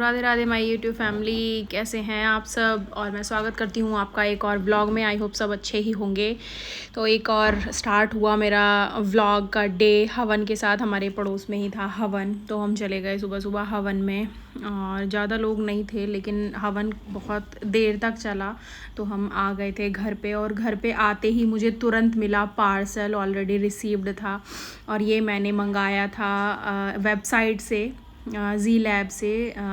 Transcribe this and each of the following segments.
Radhe Radhe my YouTube family, कैसे हैं आप सब। और मैं स्वागत करती हूँ आपका एक और व्लॉग में। आई होप सब अच्छे ही होंगे। तो एक और स्टार्ट हुआ मेरा व्लॉग का डे हवन के साथ। हमारे पड़ोस में ही था हवन, तो हम चले गए सुबह सुबह हवन में। और ज़्यादा लोग नहीं थे, लेकिन हवन बहुत देर तक चला, तो हम आ गए थे घर पे। और घर पे आते ही मुझे तुरंत मिला पार्सल, ऑलरेडी रिसीव्ड था। और ये मैंने मंगाया था वेबसाइट से, जी लैब से।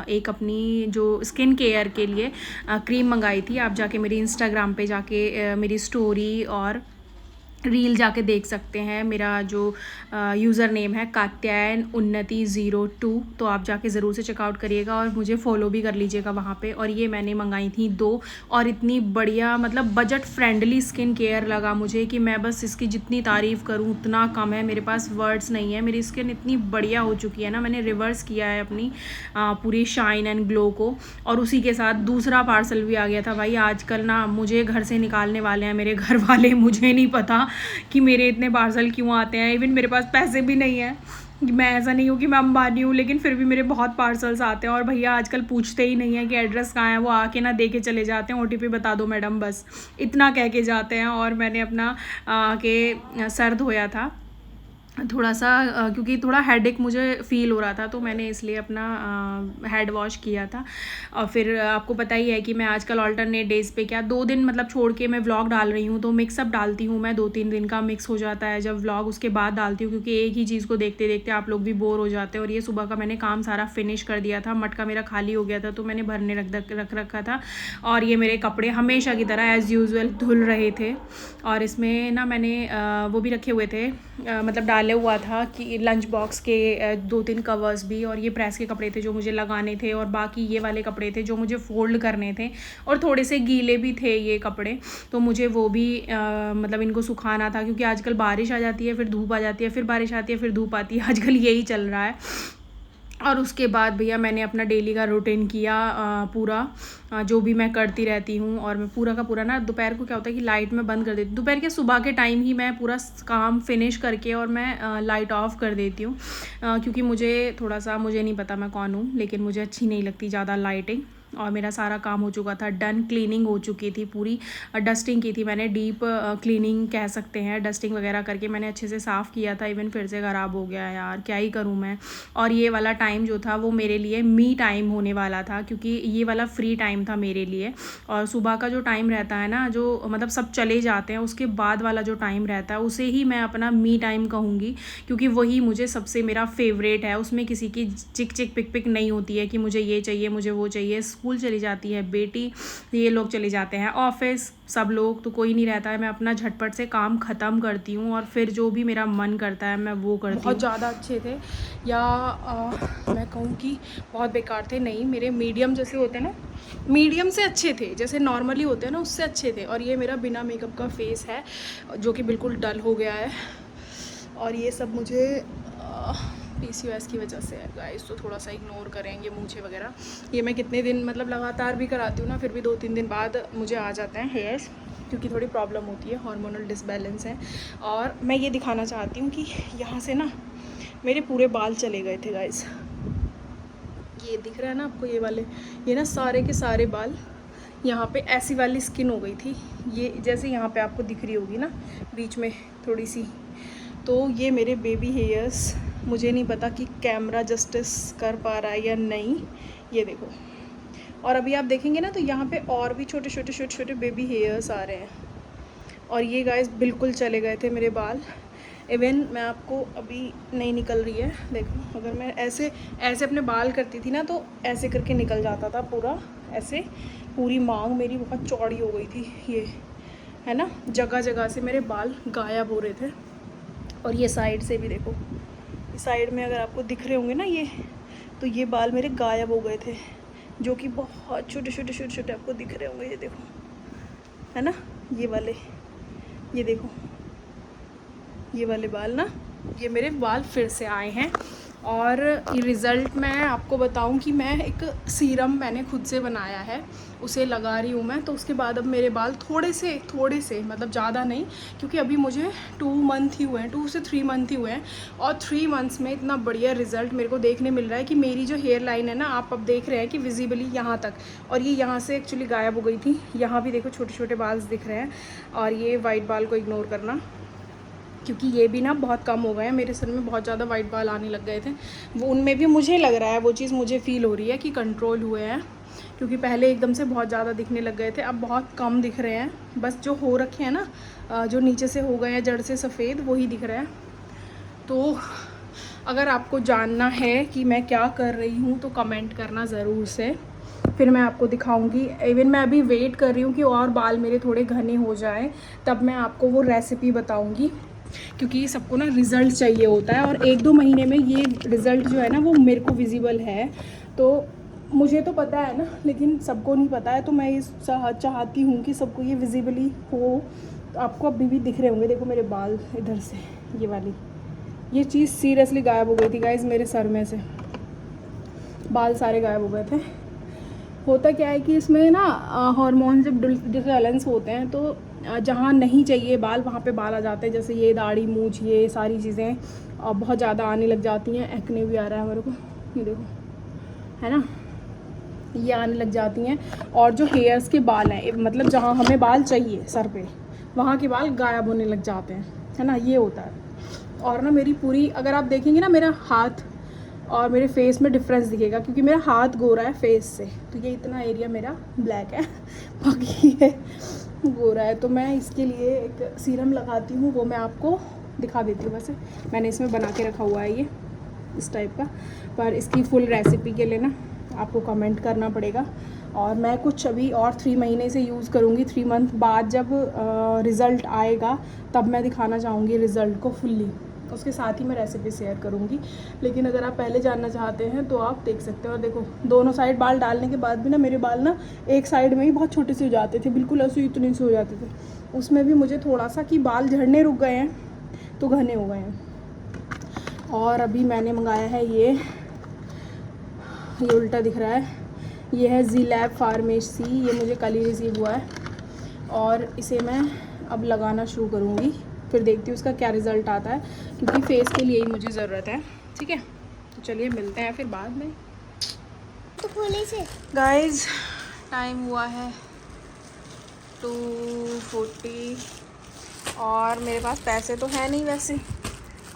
एक अपनी जो स्किन केयर के लिए क्रीम मंगाई थी। आप जाके मेरी इंस्टाग्राम पे जाके मेरी स्टोरी और रील जाके देख सकते हैं। मेरा जो यूज़र नेम है कात्यायन उन्नति 02, तो आप जाके ज़रूर से चेकआउट करिएगा और मुझे फॉलो भी कर लीजिएगा वहाँ पे। और ये मैंने मंगाई थी 2, और इतनी बढ़िया, मतलब बजट फ्रेंडली स्किन केयर लगा मुझे कि मैं बस इसकी जितनी तारीफ़ करूँ उतना कम है। मेरे पास वर्ड्स नहीं है। मेरी स्किन इतनी बढ़िया हो चुकी है ना, मैंने रिवर्स किया है अपनी पूरी शाइन एंड ग्लो को। और उसी के साथ दूसरा पार्सल भी आ गया था। भाई आजकल ना मुझे घर से निकालने वाले हैं मेरे घर वाले, मुझे नहीं पता कि मेरे इतने पार्सल क्यों आते हैं। इवन मेरे पास पैसे भी नहीं है। मैं ऐसा नहीं हूँ कि मैं अंबानी हूँ, लेकिन फिर भी मेरे बहुत पार्सल्स आते हैं। और भैया आजकल पूछते ही नहीं है कि एड्रेस कहाँ है, वो आके ना दे के चले जाते हैं। OTP बता दो मैडम, बस इतना कह के जाते हैं। और मैंने अपना के सर धोया था थोड़ा सा, क्योंकि थोड़ा हेडेक मुझे फ़ील हो रहा था, तो मैंने इसलिए अपना हेड वॉश किया था। और फिर आपको पता ही है कि मैं आजकल अल्टरनेट डेज़ पे क्या 2 दिन मतलब छोड़ के मैं व्लॉग डाल रही हूँ। तो मिक्सअप डालती हूँ मैं, 2-3 दिन का मिक्स हो जाता है जब व्लॉग, उसके बाद डालती हूँ, क्योंकि एक ही चीज़ को देखते देखते आप लोग भी बोर हो जाते हैं। और ये सुबह का मैंने काम सारा फिनिश कर दिया था। मटका मेरा खाली हो गया था, तो मैंने भरने रख रखा था। और ये मेरे कपड़े हमेशा की तरह एज़ यूजुअल धुल रहे थे। और इसमें ना मैंने वो भी रखे हुए थे, मतलब डाले हुआ था कि लंच बॉक्स के 2-3 कवर्स भी। और ये प्रेस के कपड़े थे जो मुझे लगाने थे, और बाकी ये वाले कपड़े थे जो मुझे फोल्ड करने थे। और थोड़े से गीले भी थे ये कपड़े, तो मुझे वो भी मतलब इनको सुखाना था, क्योंकि आजकल बारिश आ जाती है, फिर धूप आ जाती है, फिर बारिश आती है, फिर धूप आती है। आजकल यही चल रहा है। और उसके बाद भैया मैंने अपना डेली का रूटीन किया पूरा, जो भी मैं करती रहती हूँ। और मैं पूरा का पूरा ना, दोपहर को क्या होता है कि लाइट में बंद कर देती हूँ। दोपहर के सुबह के टाइम ही मैं पूरा काम फिनिश करके और मैं लाइट ऑफ कर देती हूँ, क्योंकि मुझे थोड़ा सा, मुझे नहीं पता मैं कौन हूँ, लेकिन मुझे अच्छी नहीं लगती ज़्यादा लाइटिंग। और मेरा सारा काम हो चुका था डन, क्लीनिंग हो चुकी थी पूरी, डस्टिंग की थी मैंने, डीप क्लीनिंग कह सकते हैं। डस्टिंग वगैरह करके मैंने अच्छे से साफ़ किया था। इवन फिर से ख़राब हो गया यार, क्या ही करूँ मैं। और ये वाला टाइम जो था वो मेरे लिए मी टाइम होने वाला था, क्योंकि ये वाला फ्री टाइम था मेरे लिए। और सुबह का जो टाइम रहता है ना, जो मतलब सब चले जाते हैं, उसके बाद वाला जो टाइम रहता है उसे ही मैं अपना मी टाइम कहूँगी, क्योंकि वही मुझे सबसे मेरा फेवरेट है। उसमें किसी की चिक चिक पिक पिक नहीं होती है कि मुझे ये चाहिए, मुझे वो चाहिए। स्कूल चली जाती है बेटी, ये लोग चले जाते हैं ऑफिस, सब लोग, तो कोई नहीं रहता है। मैं अपना झटपट से काम ख़त्म करती हूँ, और फिर जो भी मेरा मन करता है मैं वो करती हूँ। बहुत ज़्यादा अच्छे थे, या मैं कहूँ कि बहुत बेकार थे। नहीं, मेरे मीडियम जैसे होते हैं ना, मीडियम से अच्छे थे, जैसे नॉर्मली होते हैं ना उससे अच्छे थे। और ये मेरा बिना मेकअप का फेस है, जो कि बिल्कुल डल हो गया है। और ये सब मुझे PCOS की वजह से है गाइस, तो थोड़ा सा इग्नोर करेंगे मूंछें वगैरह। ये मैं कितने दिन मतलब लगातार भी कराती हूँ ना, फिर भी 2-3 दिन बाद मुझे आ जाते हैं हेयर्स, क्योंकि थोड़ी प्रॉब्लम होती है, हार्मोनल डिसबैलेंस है। और मैं ये दिखाना चाहती हूँ कि यहाँ से ना मेरे पूरे बाल चले गए थे गाइस। ये दिख रहा है ना आपको, ये वाले, ये ना सारे के सारे बाल यहाँ पे ऐसी वाली स्किन हो गई थी। ये जैसे यहाँ पे आपको दिख रही होगी ना बीच में थोड़ी सी, तो ये मेरे बेबी हेयर्स, मुझे नहीं पता कि कैमरा जस्टिस कर पा रहा है या नहीं। ये देखो, और अभी आप देखेंगे ना तो यहाँ पे और भी छोटे छोटे छोटे छोटे बेबी हेयर्स आ रहे हैं। और ये गाइस बिल्कुल चले गए थे मेरे बाल। इवन मैं आपको अभी नहीं निकल रही है, देखो, अगर मैं ऐसे ऐसे अपने बाल करती थी ना, तो ऐसे करके निकल जाता था पूरा ऐसे। पूरी मांग मेरी बहुत चौड़ी हो गई थी, ये है ना, जगह जगह से मेरे बाल गायब हो रहे थे। और ये साइड से भी देखो, इस साइड में अगर आपको दिख रहे होंगे ना ये, तो ये बाल मेरे गायब हो गए थे, जो कि बहुत छोटे छोटे छोटे छोटे आपको दिख रहे होंगे। ये देखो, है ना, ये वाले, ये देखो, ये वाले बाल ना, ये मेरे बाल फिर से आए हैं। और रिज़ल्ट मैं आपको बताऊं कि मैं एक सीरम मैंने खुद से बनाया है, उसे लगा रही हूँ मैं। तो उसके बाद अब मेरे बाल थोड़े से मतलब ज़्यादा नहीं, क्योंकि अभी मुझे 2 मंथ ही हुए हैं, 2 से 3 मंथ ही हुए हैं, और 3 मंथ्स में इतना बढ़िया रिज़ल्ट मेरे को देखने मिल रहा है कि मेरी जो हेयर लाइन है ना, आप अब देख रहे हैं कि विजिबली यहाँ तक, और ये यहाँ से एक्चुअली गायब हो गई थी। यहाँ भी देखो छोटे छोटे बाल दिख रहे हैं, और ये वाइट बाल को इग्नोर करना, क्योंकि ये भी ना बहुत कम हो गए हैं। मेरे सर में बहुत ज़्यादा वाइट बाल आने लग गए थे, वो उनमें भी मुझे लग रहा है, वो चीज़ मुझे फ़ील हो रही है कि कंट्रोल हुए हैं, क्योंकि पहले एकदम से बहुत ज़्यादा दिखने लग गए थे, अब बहुत कम दिख रहे हैं। बस जो हो रखे हैं ना, जो नीचे से हो गए हैं जड़ से सफ़ेद, वही दिख रहा है। तो अगर आपको जानना है कि मैं क्या कर रही हूँ तो कमेंट करना ज़रूर से, फिर मैं आपको दिखाऊंगी। इवन मैं अभी वेट कर रही हूँ कि और बाल मेरे थोड़े घने हो जाएं, तब मैं आपको वो रेसिपी बताऊंगी, क्योंकि सबको ना रिज़ल्ट चाहिए होता है, और 1-2 महीने में ये रिज़ल्ट जो है ना वो मेरे को विजिबल है। तो मुझे तो पता है ना, लेकिन सबको नहीं पता है, तो मैं ये चाहती हूँ कि सबको ये विजिबली हो। तो आपको अभी भी दिख रहे होंगे, देखो मेरे बाल इधर से, ये वाली ये चीज़ सीरियसली गायब हो गई थी गाइज, मेरे सर में से बाल सारे गायब हो गए थे। होता क्या है कि इसमें ना हार्मोन जब डिसबैलेंस होते हैं, तो जहाँ नहीं चाहिए बाल वहाँ पे बाल आ जाते हैं, जैसे ये दाढ़ी मूंछ ये सारी चीज़ें बहुत ज़्यादा आने लग जाती हैं। एक्ने भी आ रहा है मेरे को, ये देखो, है ना, ये आने लग जाती हैं। और जो हेयर्स के बाल हैं, मतलब जहाँ हमें बाल चाहिए सर पे, वहाँ के बाल गायब होने लग जाते हैं, है ना, ये होता है। और ना मेरी पूरी, अगर आप देखेंगे ना, मेरा हाथ और मेरे फेस में डिफरेंस दिखेगा, क्योंकि मेरा हाथ गोरा है फेस से, तो ये इतना एरिया मेरा ब्लैक है बाकी ये गोरा है। तो मैं इसके लिए एक सीरम लगाती हूँ, वो मैं आपको दिखा देती हूँ। वैसे मैंने इसमें बना के रखा हुआ है ये इस टाइप का, पर इसकी फुल रेसिपी के लिए ना आपको कमेंट करना पड़ेगा। और मैं कुछ अभी और 3 महीने से यूज़ करूँगी, 3 मंथ बाद जब रिज़ल्ट आएगा तब मैं दिखाना चाहूँगी रिज़ल्ट को फुल्ली, उसके साथ ही मैं रेसिपी शेयर करूँगी। लेकिन अगर आप पहले जानना चाहते हैं तो आप देख सकते हो। और देखो दोनों साइड बाल डालने के बाद भी ना मेरे बाल ना एक साइड में ही बहुत छोटे से हो जाते थे, बिल्कुल ऐसे इतने से हो जाते थे, उसमें भी मुझे थोड़ा सा कि बाल झड़ने रुक गए हैं तो घने हो गए हैं। और अभी मैंने मंगाया है ये उल्टा दिख रहा है, ये है जी लैब फार्मेसी, ये मुझे कल ही रिसीव हुआ है, और इसे मैं अब लगाना शुरू करूँगी, फिर देखती हूँ उसका क्या रिज़ल्ट आता है, क्योंकि फेस के लिए ही मुझे ज़रूरत है। ठीक है, तो चलिए मिलते हैं फिर बाद में। तो खोले से गाइस टाइम हुआ है 2:40, और मेरे पास पैसे तो है नहीं वैसे,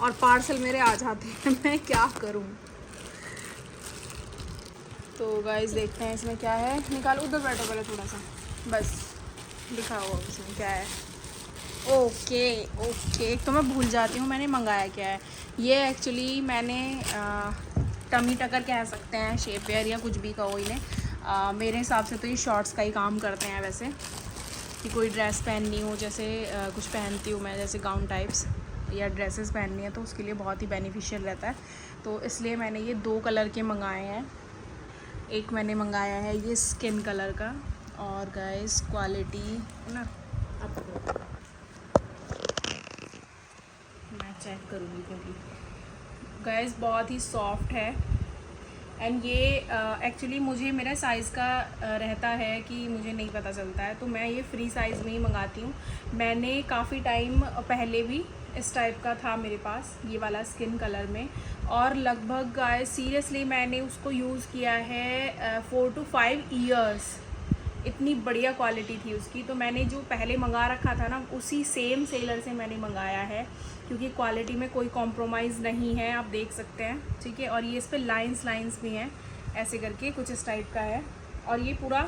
और पार्सल मेरे आ जाते हैं, मैं क्या करूँ। तो गाइस देखते हैं इसमें क्या है, निकालो, उधर बैठो पहले थोड़ा सा, बस दिखाओ इसमें क्या है। ओके, एक तो मैं भूल जाती हूँ मैंने मंगाया क्या है। ये एक्चुअली मैंने टमी टकर कह सकते हैं, शेपवेयर या कुछ भी कहो इन्हें, मेरे हिसाब से तो ये शॉर्ट्स का ही काम करते हैं वैसे, कि कोई ड्रेस पहननी हो, जैसे कुछ पहनती हूँ मैं, जैसे गाउन टाइप्स या ड्रेसेस पहननी है, तो उसके लिए बहुत ही बेनिफिशियल रहता है। तो इसलिए मैंने ये 2 कलर के मंगाए हैं। एक मैंने मंगाया है ये स्किन कलर का, और गाइस क्वालिटी है ना, आपको मैं चेक करूँगी, क्योंकि गाइस बहुत ही सॉफ्ट है। एंड ये एक्चुअली मुझे मेरा साइज़ का रहता है कि मुझे नहीं पता चलता है, तो मैं ये फ्री साइज़ में ही मंगाती हूँ। मैंने काफ़ी टाइम पहले भी इस टाइप का था मेरे पास, ये वाला स्किन कलर में, और लगभग गाइस सीरियसली मैंने उसको यूज़ किया है 4 to 5 ईयर्स। इतनी बढ़िया क्वालिटी थी उसकी। तो मैंने जो पहले मंगा रखा था ना, उसी सेम सेलर से मैंने मंगाया है, क्योंकि क्वालिटी में कोई कॉम्प्रोमाइज़ नहीं है, आप देख सकते हैं। ठीक है, और ये इस पर लाइंस भी हैं, ऐसे करके कुछ इस टाइप का है, और ये पूरा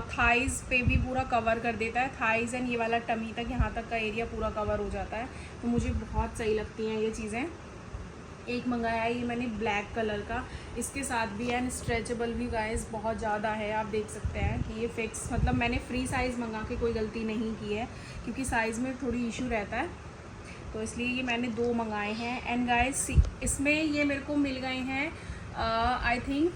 थाइज़ पे भी पूरा कवर कर देता है, थाइज़ एंड ये वाला टमी तक, यहाँ तक का एरिया पूरा कवर हो जाता है। तो मुझे बहुत सही लगती हैं ये चीज़ें। एक मंगाया है ये मैंने ब्लैक कलर का, इसके साथ भी एंड स्ट्रेचेबल भी गाइस बहुत ज़्यादा है, आप देख सकते हैं कि ये फिक्स, मतलब मैंने फ्री साइज़ मंगा के कोई गलती नहीं की है, क्योंकि साइज़ में थोड़ी इशू रहता है, तो इसलिए ये मैंने 2 मंगाए हैं। एंड गाइस इसमें ये मेरे को मिल गए हैं आई थिंक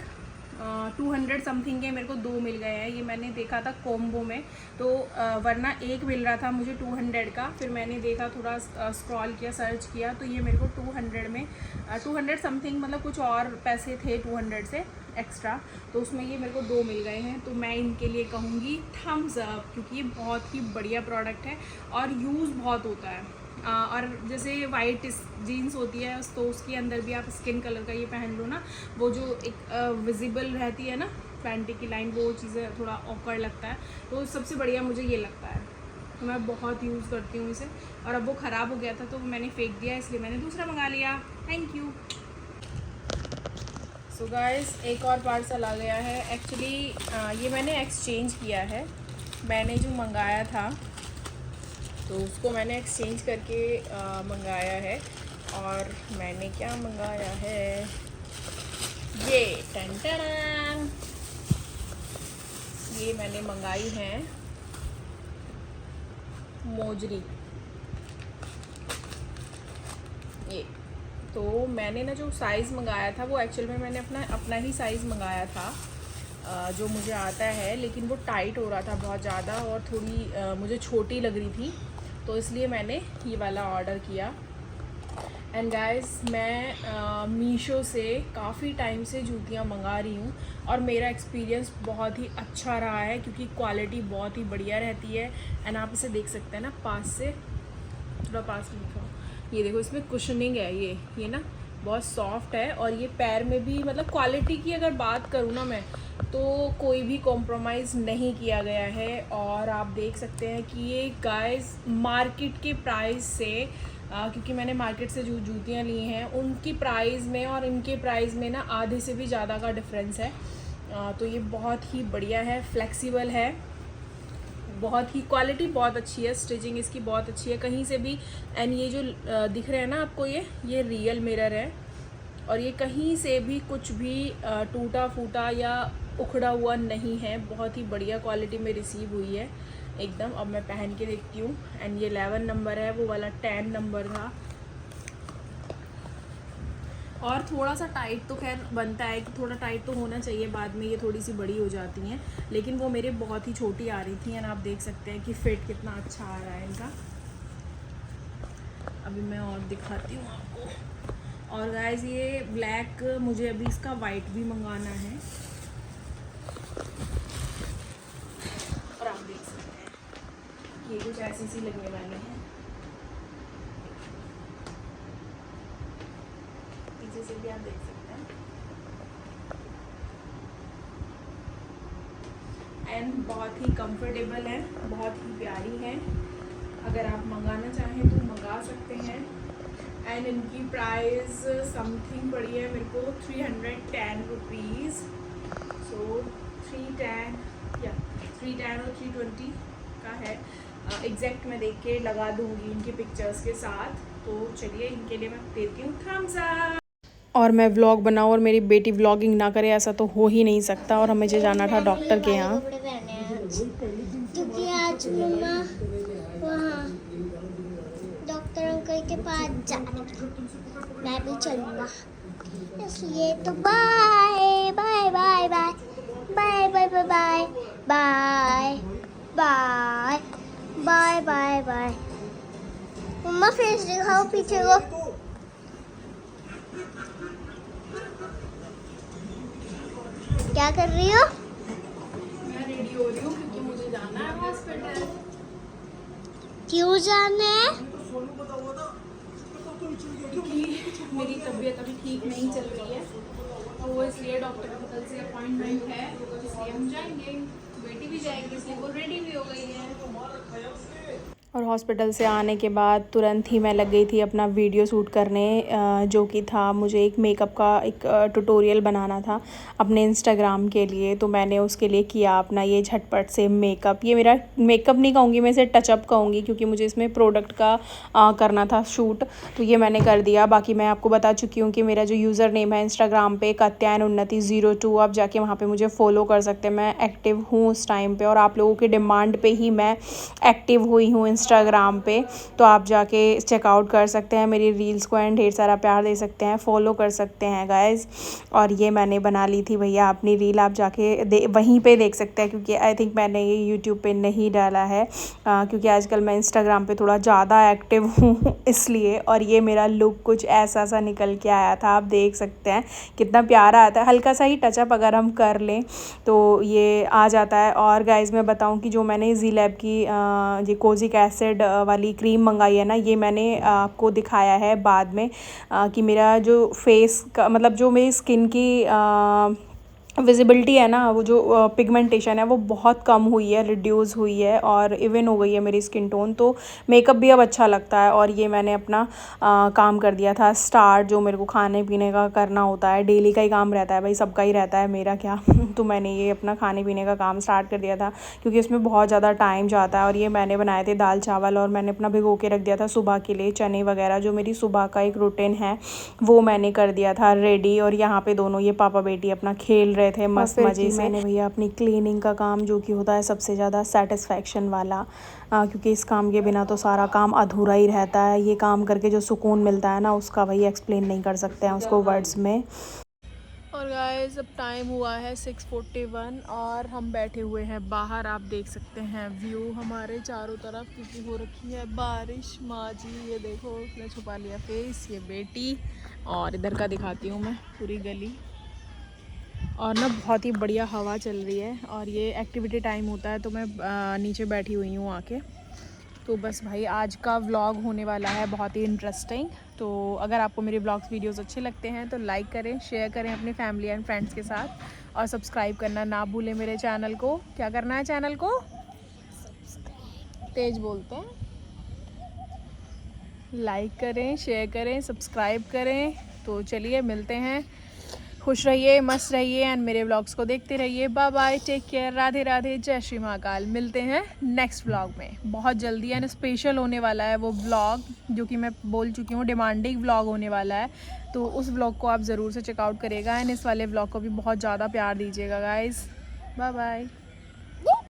200 समथिंग के मेरे को 2 मिल गए हैं। ये मैंने देखा था कॉम्बो में, तो वरना एक मिल रहा था मुझे 200 का। फिर मैंने देखा, थोड़ा स्क्रॉल किया, सर्च किया, तो ये मेरे को 200 में 200 समथिंग, मतलब कुछ और पैसे थे 200 से एक्स्ट्रा, तो उसमें ये मेरे को 2 मिल गए हैं। तो मैं इनके लिए कहूँगी थम्स अप, क्योंकि ये बहुत ही बढ़िया प्रोडक्ट है और यूज़ बहुत होता है। और जैसे वाइट जीन्स होती है तो उसके अंदर भी आप स्किन कलर का ये पहन लो ना, वो जो एक विजिबल रहती है ना पैंटी की लाइन, वो चीज़ें थोड़ा ऑकवर्ड लगता है। तो सबसे बढ़िया मुझे ये लगता है, तो मैं बहुत यूज़ करती हूँ इसे। और अब वो ख़राब हो गया था तो मैंने फेंक दिया, इसलिए मैंने दूसरा मंगा लिया। Thank you. सो गाइस, एक और पार्सल आ गया है। एक्चुअली ये मैंने एक्सचेंज किया है। मैंने जो मंगाया था तो उसको मैंने एक्सचेंज करके मंगाया है। और मैंने क्या मंगाया है, ये टन टन, ये मैंने मंगाई है मोजरी। ये तो मैंने ना जो साइज़ मंगाया था वो एक्चुअल में मैंने अपना ही साइज़ मंगाया था, जो मुझे आता है, लेकिन वो टाइट हो रहा था बहुत ज़्यादा और थोड़ी मुझे छोटी लग रही थी, तो इसलिए मैंने ये वाला ऑर्डर किया। एंड गाइस, मैं मीशो से काफ़ी टाइम से जूतियाँ मंगा रही हूँ और मेरा एक्सपीरियंस बहुत ही अच्छा रहा है, क्योंकि क्वालिटी बहुत ही बढ़िया रहती है। एंड आप इसे देख सकते हैं ना पास से, थोड़ा पास में दिखाओ, ये देखो इसमें कुशनिंग है, ये ना बहुत सॉफ्ट है। और ये पैर में भी, मतलब क्वालिटी की अगर बात करूँ ना मैं, तो कोई भी कॉम्प्रोमाइज़ नहीं किया गया है। और आप देख सकते हैं कि ये गाइस मार्केट के प्राइस से, क्योंकि मैंने मार्केट से जो जूतियाँ ली हैं उनकी प्राइस में और इनके प्राइस में ना आधे से भी ज़्यादा का डिफरेंस है। तो ये बहुत ही बढ़िया है, फ्लेक्सिबल है, बहुत ही क्वालिटी बहुत अच्छी है, स्टिचिंग इसकी बहुत अच्छी है कहीं से भी। एंड ये जो दिख रहे हैं ना आपको, ये रियल मिरर है और ये कहीं से भी कुछ भी टूटा फूटा या उखड़ा हुआ नहीं है। बहुत ही बढ़िया क्वालिटी में रिसीव हुई है एकदम। अब मैं पहन के देखती हूँ। एंड ये 11 नंबर है, वो वाला 10 नंबर था। और थोड़ा सा टाइट तो खैर बनता है कि थोड़ा टाइट तो होना चाहिए, बाद में ये थोड़ी सी बड़ी हो जाती हैं, लेकिन वो मेरे बहुत ही छोटी आ रही थी। एंड आप देख सकते हैं कि फिट कितना अच्छा आ रहा है इनका। अभी मैं और दिखाती हूँ आपको। और गाइस, ये ब्लैक, मुझे अभी इसका वाइट भी मंगाना है। और आप देख सकते हैं ये कुछ ऐसी सी लगने वाली है, पीछे से भी आप देख सकते हैं। एंड बहुत ही कंफर्टेबल है, बहुत ही प्यारी है। अगर आप मंगाना चाहें तो मंगा सकते हैं। एंड इनकी प्राइस समथिंग पड़ी है मेरे को 310 रुपीज़। सो 310 या 310 और 320 का है। एग्जैक्ट मैं देख के लगा दूँगी इनकी पिक्चर्स के साथ। तो चलिए, इनके लिए मैं देती हूँ थम्स अप। और मैं व्लॉग बनाऊँ और मेरी बेटी व्लॉगिंग ना करे, ऐसा तो हो ही नहीं सकता। और हमें जाना था डॉक्टर के यहाँ, कपड़े पहने हैं क्योंकि आज मम्मा वहाँ डॉक्टर अंकल के पास जाना, मैं भी चलूँगा, इसलिए तो bye bye bye bye bye bye bye bye bye bye bye bye bye. मम्मा फेस दिखाओ पीछे को। क्या कर रही हो? मैं रेडी हो रही हूँ क्योंकि मुझे जाना है हॉस्पिटल। क्यों जाना है? क्योंकि मेरी तबीयत अभी ठीक नहीं चल रही है, तो इसलिए डॉक्टर का कल से अपॉइंटमेंट है, इसलिए हम जाएंगे। बेटी भी जाएगी, इसलिए वो रेडी भी हो गई है। और हॉस्पिटल से आने के बाद तुरंत ही मैं लग गई थी अपना वीडियो शूट करने, जो कि था मुझे एक मेकअप का एक ट्यूटोरियल बनाना था अपने इंस्टाग्राम के लिए। तो मैंने उसके लिए किया अपना ये झटपट से मेकअप। ये मेरा मेकअप नहीं कहूँगी मैं, इसे टचअप कहूँगी, क्योंकि मुझे इसमें प्रोडक्ट का करना था शूट, तो ये मैंने कर दिया। बाकी मैं आपको बता चुकी हूँ कि मेरा जो यूज़र नेम है इंस्टाग्राम पे कात्यायन उन्नति 02, आप जाके वहाँ पे मुझे फॉलो कर सकते हैं। मैं एक्टिव हूँ उस टाइम पे, और आप लोगों के डिमांड पे ही मैं एक्टिव हुई हूँ इंस्टाग्राम पे, तो आप जाके चेकआउट कर सकते हैं मेरी रील्स को एंड ढेर सारा प्यार दे सकते हैं, फॉलो कर सकते हैं गाइज़। और ये मैंने बना ली थी भैया अपनी रील, आप जाके वहीं पे देख सकते हैं, क्योंकि आई थिंक मैंने ये यूट्यूब पे नहीं डाला है क्योंकि आजकल मैं इंस्टाग्राम पे थोड़ा ज़्यादा एक्टिव हूँ इसलिए। और ये मेरा लुक कुछ ऐसा सा निकल के आया था, आप देख सकते हैं कितना प्यारा आता है। हल्का सा ही टचअप अगर हम कर लें तो ये आ जाता है। और गाइज़ मैं बताऊं कि जो मैंने जी लैब की ये कोजिक एसिड वाली क्रीम मंगाई है ना, ये मैंने आपको दिखाया है बाद में कि मेरा जो फेस का मतलब जो मेरी स्किन की विजिबिलिटी है ना, वो जो पिगमेंटेशन है वो बहुत कम हुई है, रिड्यूस हुई है और इवन हो गई है मेरी स्किन टोन, तो मेकअप भी अब अच्छा लगता है। और ये मैंने अपना काम कर दिया था स्टार्ट, जो मेरे को खाने पीने का करना होता है, डेली का ही काम रहता है भाई, सबका ही रहता है, मेरा क्या तो मैंने ये अपना खाने पीने का काम स्टार्ट कर दिया था क्योंकि इसमें बहुत ज़्यादा टाइम जाता है। और ये मैंने बनाए थे दाल चावल और मैंने अपना भिगो के रख दिया था सुबह के लिए, चने वगैरह जो मेरी सुबह का एक रूटीन है वो मैंने कर दिया था रेडी। और यहाँ पे दोनों ये पापा बेटी अपना खेल रहे थे मस्त मज़े से। मैंने भैया अपनी क्लीनिंग का काम, जो कि होता है सबसे ज़्यादा सेटिस्फैक्शन वाला, क्योंकि इस काम के बिना तो सारा काम अधूरा ही रहता है। ये काम करके जो सुकून मिलता है ना, उसका भाई एक्सप्लेन नहीं कर सकते हैं उसको वर्ड्स में। और गाइस अब टाइम हुआ है 6:41 और हम बैठे हुए हैं बाहर, आप देख सकते हैं व्यू हमारे चारों तरफ, क्योंकि हो रखी है बारिश। माँ जी ये देखो, उसने छुपा लिया फेस, ये बेटी। और इधर का दिखाती हूँ मैं पूरी गली, और ना बहुत ही बढ़िया हवा चल रही है। और ये एक्टिविटी टाइम होता है तो मैं नीचे बैठी हुई हूँ आके। तो बस भाई आज का व्लॉग होने वाला है बहुत ही इंटरेस्टिंग। तो अगर आपको मेरे व्लॉग्स वीडियोस अच्छे लगते हैं तो लाइक करें, शेयर करें अपनी फैमिली एंड फ्रेंड्स के साथ, और सब्सक्राइब करना ना भूलें मेरे चैनल को। क्या करना है चैनल को? तेज बोलते हैं। लाइक करें, शेयर करें, सब्सक्राइब करें। तो चलिए मिलते हैं, खुश रहिए, मस्त रहिए एंड मेरे व्लॉग्स को देखते रहिए। Bye bye, take care, Radhe Radhe, जय श्री महाकाल। मिलते हैं नेक्स्ट व्लॉग में बहुत जल्दी एंड स्पेशल होने वाला है वो व्लॉग, जो कि मैं बोल चुकी हूँ डिमांडिंग व्लॉग होने वाला है। तो उस व्लॉग को आप ज़रूर से चेकआउट करिएगा एंड इस वाले व्लॉग को भी बहुत ज़्यादा प्यार दीजिएगा गाइज़। Bye bye.